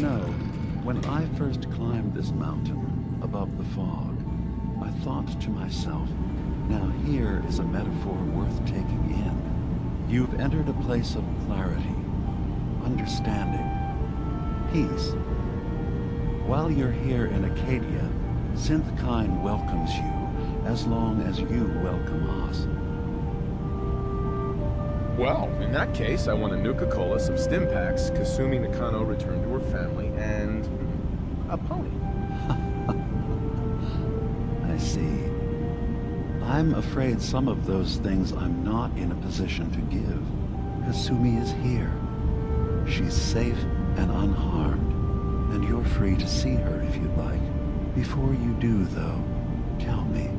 know, when I first climbed this mountain above the fog, I thought to myself, now here is a metaphor worth taking in. You've entered a place of clarity, understanding, peace. While you're here in Acadia, Synthkind welcomes you as long as you welcome us. Well, in that case, I want a Nuka-Cola, some stim packs, Kasumi Nakano returned to her family, and a pony. I see. I'm afraid some of those things I'm not in a position to give. Kasumi is here. She's safe and unharmed, and you're free to see her if you'd like. Before you do, though, tell me,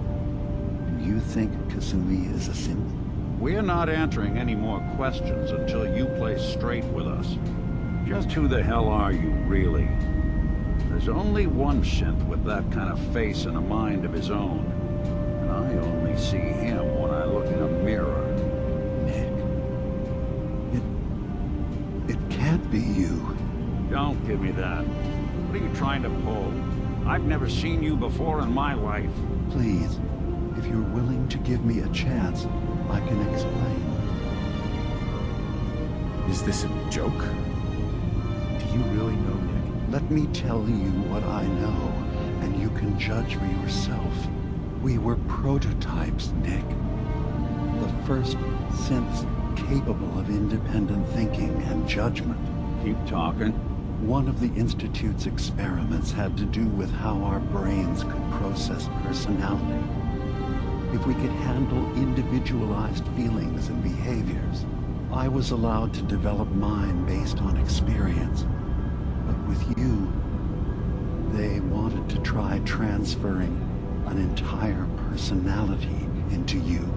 do you think Kasumi is a synth? We're not answering any more questions until you play straight with us. Just who the hell are you, really? There's only one synth with that kind of face and a mind of his own. And I only see him when I look in a mirror. Nick, it can't be you. Don't give me that. What are you trying to pull? I've never seen you before in my life. Please, if you're willing to give me a chance, I can explain. Is this a joke? Do you really know, Nick? Let me tell you what I know, and you can judge for yourself. We were prototypes, Nick. The first synths capable of independent thinking and judgment. Keep talking. One of the Institute's experiments had to do with how our brains could process personality. If we could handle individualized feelings and behaviors, I was allowed to develop mine based on experience. But with you, they wanted to try transferring an entire personality into you.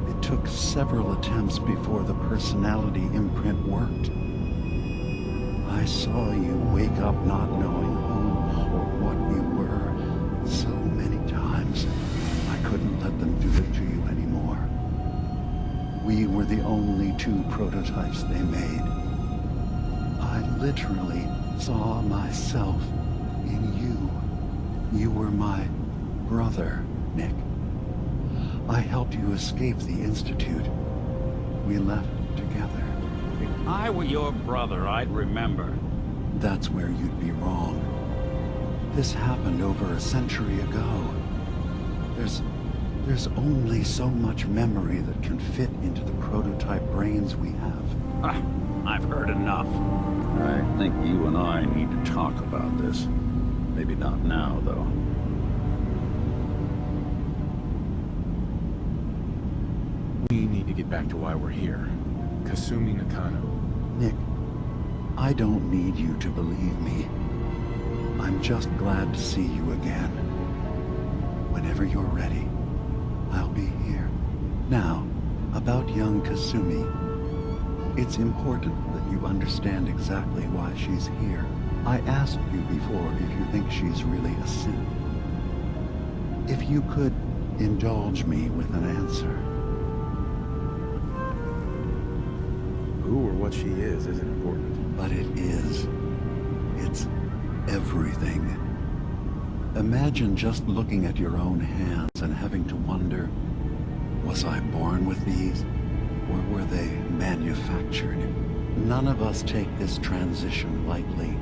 It took several attempts before the personality imprint worked. I saw you wake up not knowing who or what you were so many times. I couldn't let them do it to you anymore. We were the only two prototypes they made. I literally saw myself in you. You were my brother, Nick. I helped you escape the Institute. We left together. If I were your brother, I'd remember. That's where you'd be wrong. This happened over a century ago. There's only so much memory that can fit into the prototype brains we have. Ah, I've heard enough. I think you and I need to talk about this. Maybe not now, though. We need to get back to why we're here. Kasumi Nakano. Nick, I don't need you to believe me. I'm just glad to see you again. Whenever you're ready, I'll be here. Now, about young Kasumi. It's important that you understand exactly why she's here. I asked you before if you think she's really a synth. If you could indulge me with an answer. Who or what she is isn't important. But it is. It's everything. Imagine just looking at your own hands and having to wonder, was I born with these? Or were they manufactured? None of us take this transition lightly.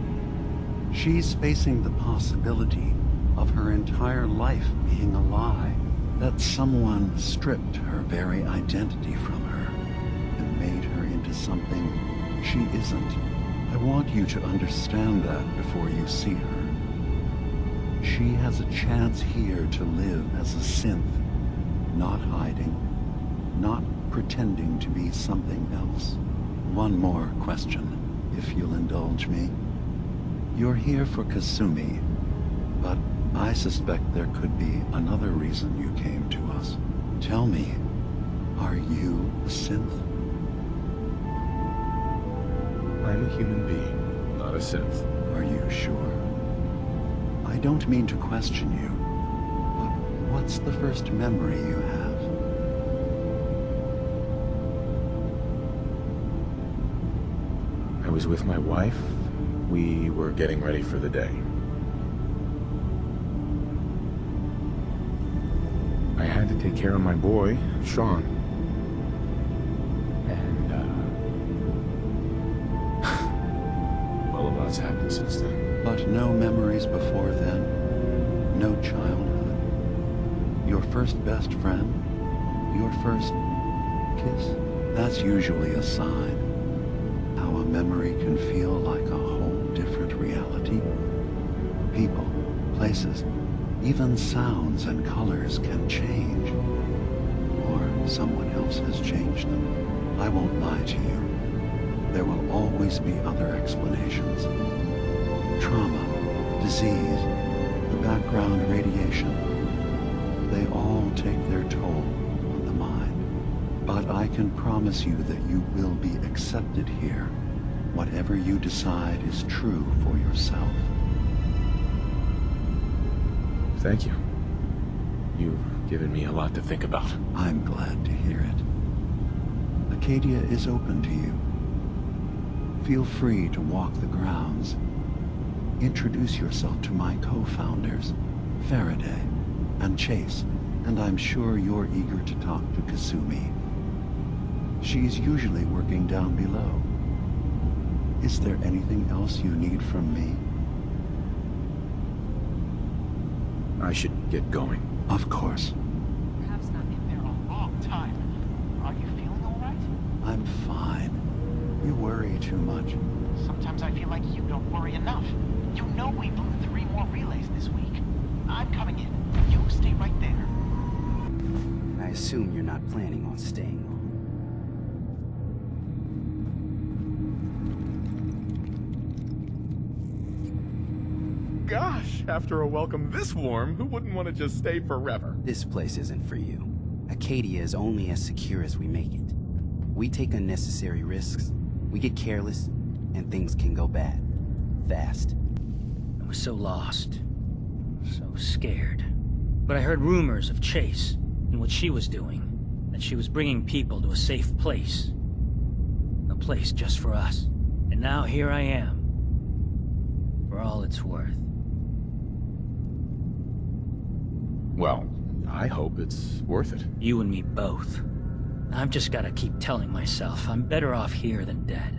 She's facing the possibility of her entire life being a lie, that someone stripped her very identity from her and made her into something she isn't. I want you to understand that before you see her. She has a chance here to live as a synth, not hiding, not pretending to be something else. One more question, if you'll indulge me. You're here for Kasumi, but I suspect there could be another reason you came to us. Tell me, are you a synth? I'm a human being, not a synth. Are you sure? I don't mean to question you, but what's the first memory you have? I was with my wife We were getting ready for the day. I had to take care of my boy, Sean. And, well, a lot's happened since then. But no memories before then? No childhood? Your first best friend? Your first kiss? That's usually a sign. How a memory can feel like a whole different reality. People, places, even sounds and colors can change. Or someone else has changed them. I won't lie to you. There will always be other explanations. Trauma, disease, the background radiation. They all take their toll on the mind. But I can promise you that you will be accepted here. Whatever you decide is true for yourself. Thank you. You've given me a lot to think about. I'm glad to hear it. Acadia is open to you. Feel free to walk the grounds. Introduce yourself to my co-founders, Faraday and Chase, and I'm sure you're eager to talk to Kasumi. She's usually working down below. Is there anything else you need from me? I should get going. Of course. Perhaps not in there a long time. Are you feeling all right? I'm fine. You worry too much. Sometimes I feel like you don't worry enough. You know we blew 3 more relays this week. I'm coming in. You stay right there. I assume you're not planning on staying long. Gosh, after a welcome this warm, who wouldn't want to just stay forever? This place isn't for you. Acadia is only as secure as we make it. We take unnecessary risks, we get careless, and things can go bad. Fast. I was so lost. So scared. But I heard rumors of Chase and what she was doing. That she was bringing people to a safe place. A place just for us. And now here I am. For all it's worth. Well, I hope it's worth it. You and me both. I've just gotta keep telling myself I'm better off here than dead.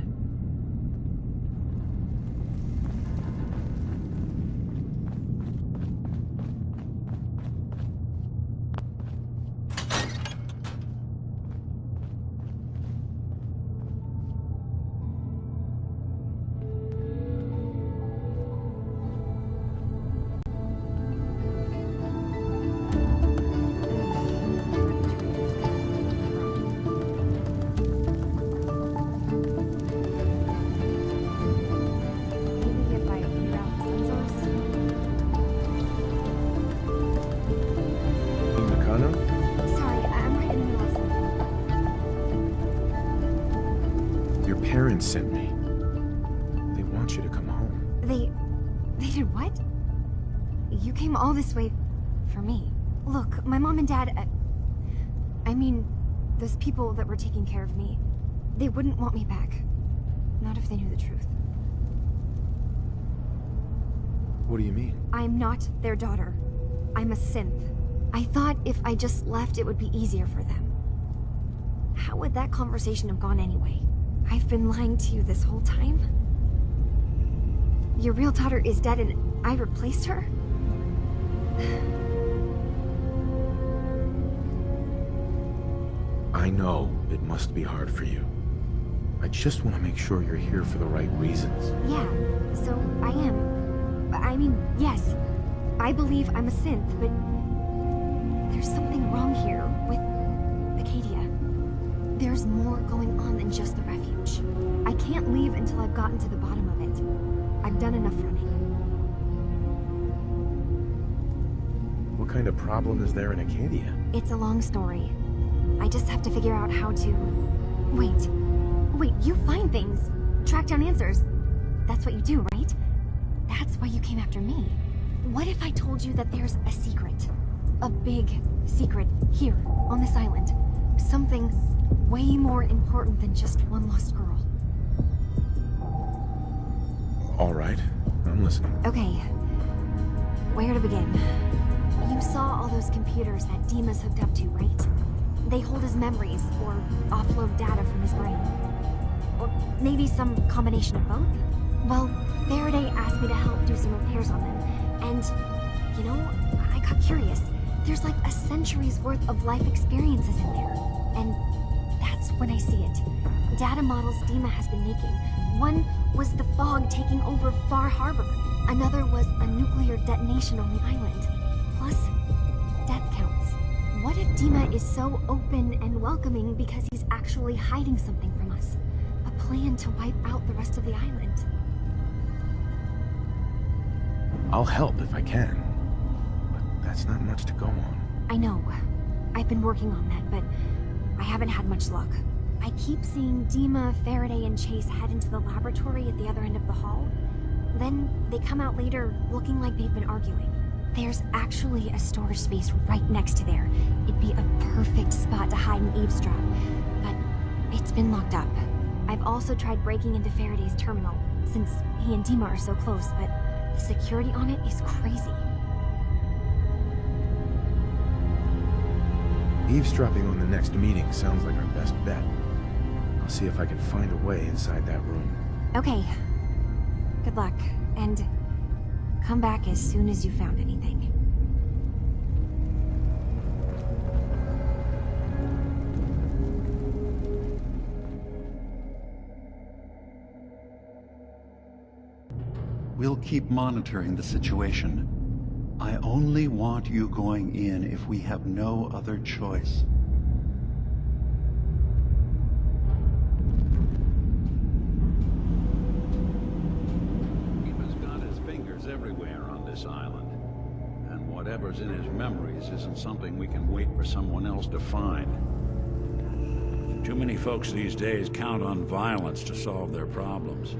Maybe if I clear out the sensors. Nakano? Sorry, I'm right in the middle of something. Your parents sent me. They want you to come home. They did what? You came all this way for me. Look, my mom and dad, I mean, those people that were taking care of me, they wouldn't want me back. Not if they knew the truth. What do you mean? I'm not their daughter. I'm a synth. I thought if I just left, it would be easier for them. How would that conversation have gone anyway? I've been lying to you this whole time? Your real daughter is dead and I replaced her? I know it must be hard for you. I just want to make sure you're here for the right reasons. Yeah, so I am. I mean, yes, I believe I'm a synth, but there's something wrong here with Acadia. There's more going on than just the refuge. I can't leave until I've gotten to the bottom of it. I've done enough running. What kind of problem is there in Acadia? It's a long story. I just have to figure out how to... Wait, you find things. Track down answers. That's what you do, right? That's why you came after me. What if I told you that there's a secret? A big secret here, on this island. Something way more important than just one lost girl. All right, I'm listening. Okay. Where to begin? You saw all those computers that Dima's hooked up to, right? They hold his memories, or offload data from his brain. Or maybe some combination of both? Well, Faraday asked me to help do some repairs on them, and, you know, I got curious. There's like a century's worth of life experiences in there, and that's when I see it. Data models Dima has been making. One was the fog taking over Far Harbor. Another was a nuclear detonation on the island. Plus, death counts. What if Dima is so open and welcoming because he's actually hiding something from us? A plan to wipe out the rest of the island. I'll help if I can. But that's not much to go on. I know. I've been working on that, but I haven't had much luck. I keep seeing Dima, Faraday, and Chase head into the laboratory at the other end of the hall. Then they come out later looking like they've been arguing. There's actually a storage space right next to there. It'd be a perfect spot to hide and eavesdrop, but it's been locked up. I've also tried breaking into Faraday's terminal, since he and Dima are so close, but the security on it is crazy. Eavesdropping on the next meeting sounds like our best bet. I'll see if I can find a way inside that room. Okay. Good luck, and come back as soon as you found anything. We'll keep monitoring the situation. I only want you going in if we have no other choice. Dima's got his fingers everywhere on this island. And whatever's in his memories isn't something we can wait for someone else to find. Too many folks these days count on violence to solve their problems.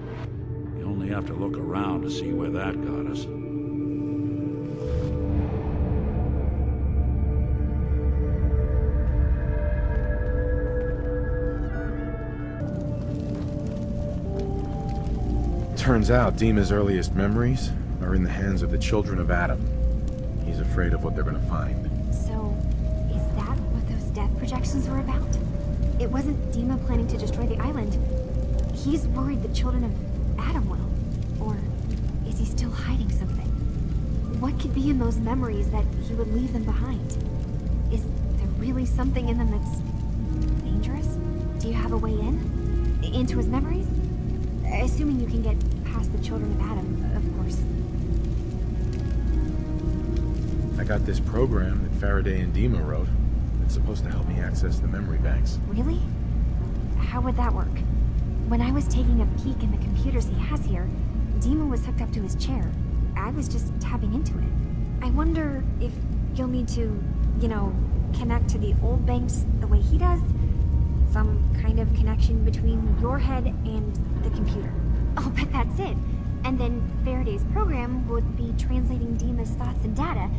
You only have to look around to see where that got us. Turns out Dima's earliest memories are in the hands of the children of Adam. He's afraid of what they're gonna find. So, is that what those death projections were about? It wasn't Dima planning to destroy the island. He's worried the children of Adam will. Or is he still hiding something? What could be in those memories that he would leave them behind? Is there really something in them that's dangerous? Do you have a way in? Into his memories? Assuming you can get past the children of Adam, of course. I got this program that Faraday and Dima wrote. It's supposed to help me access the memory banks. Really? How would that work? When I was taking a peek in the computers he has here, Dima was hooked up to his chair. I was just tapping into it. I wonder if you'll need to, you know, connect to the old banks the way he does? Some kind of connection between your head and the computer. I'll bet that's it. And then Faraday's program would be translating Dima's thoughts and data,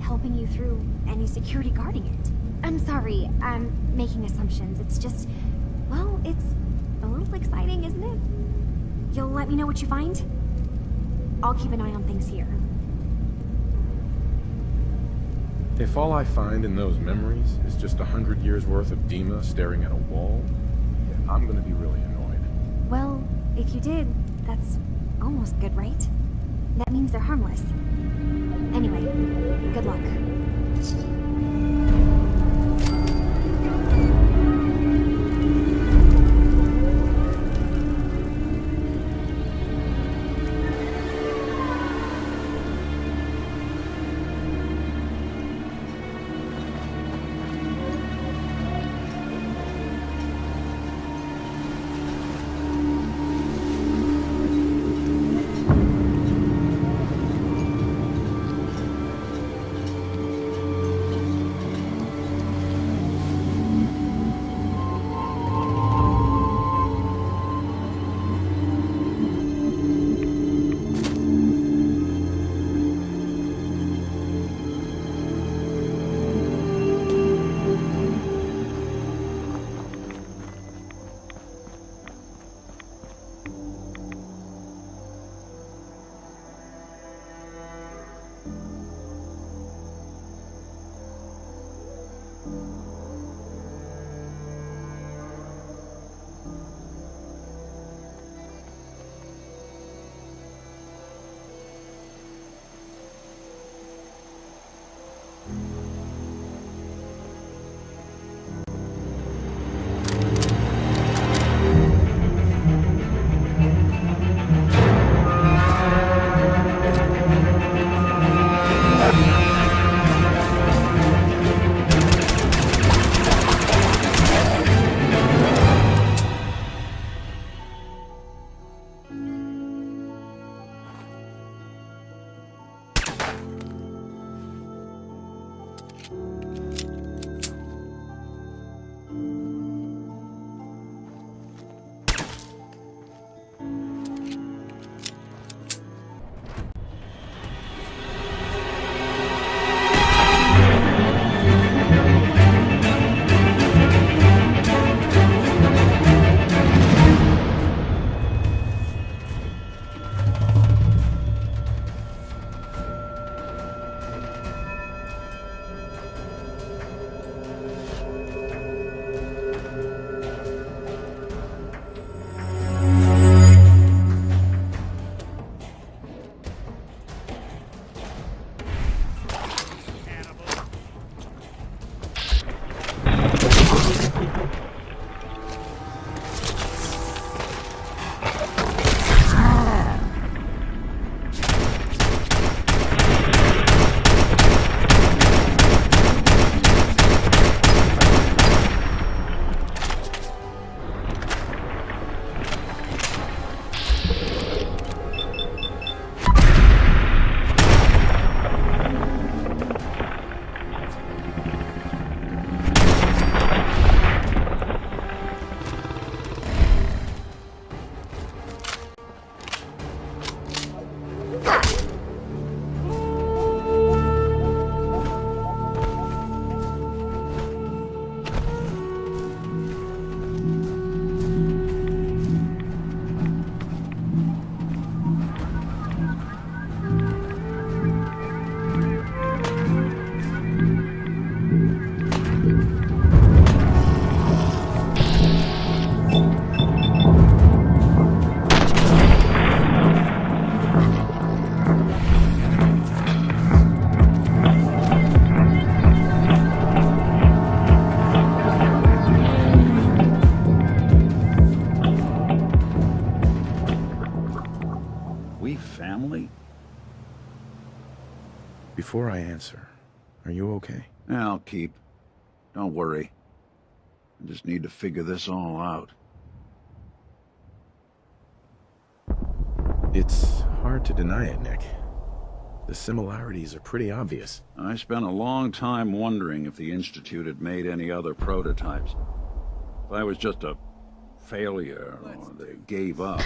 helping you through any security guarding it. I'm sorry, I'm making assumptions. It's just, well, it's a little exciting, isn't it? You'll let me know what you find? I'll keep an eye on things here. If all I find in those memories is just 100 years worth of Dima staring at a wall, I'm gonna be really annoyed. Well, if you did, that's almost good, right? That means they're harmless. Anyway, good luck. Before I answer, are you okay? Yeah, I'll keep. Don't worry. I just need to figure this all out. It's hard to deny it, Nick. The similarities are pretty obvious. I spent a long time wondering if the Institute had made any other prototypes. If I was just a failure, or they gave up.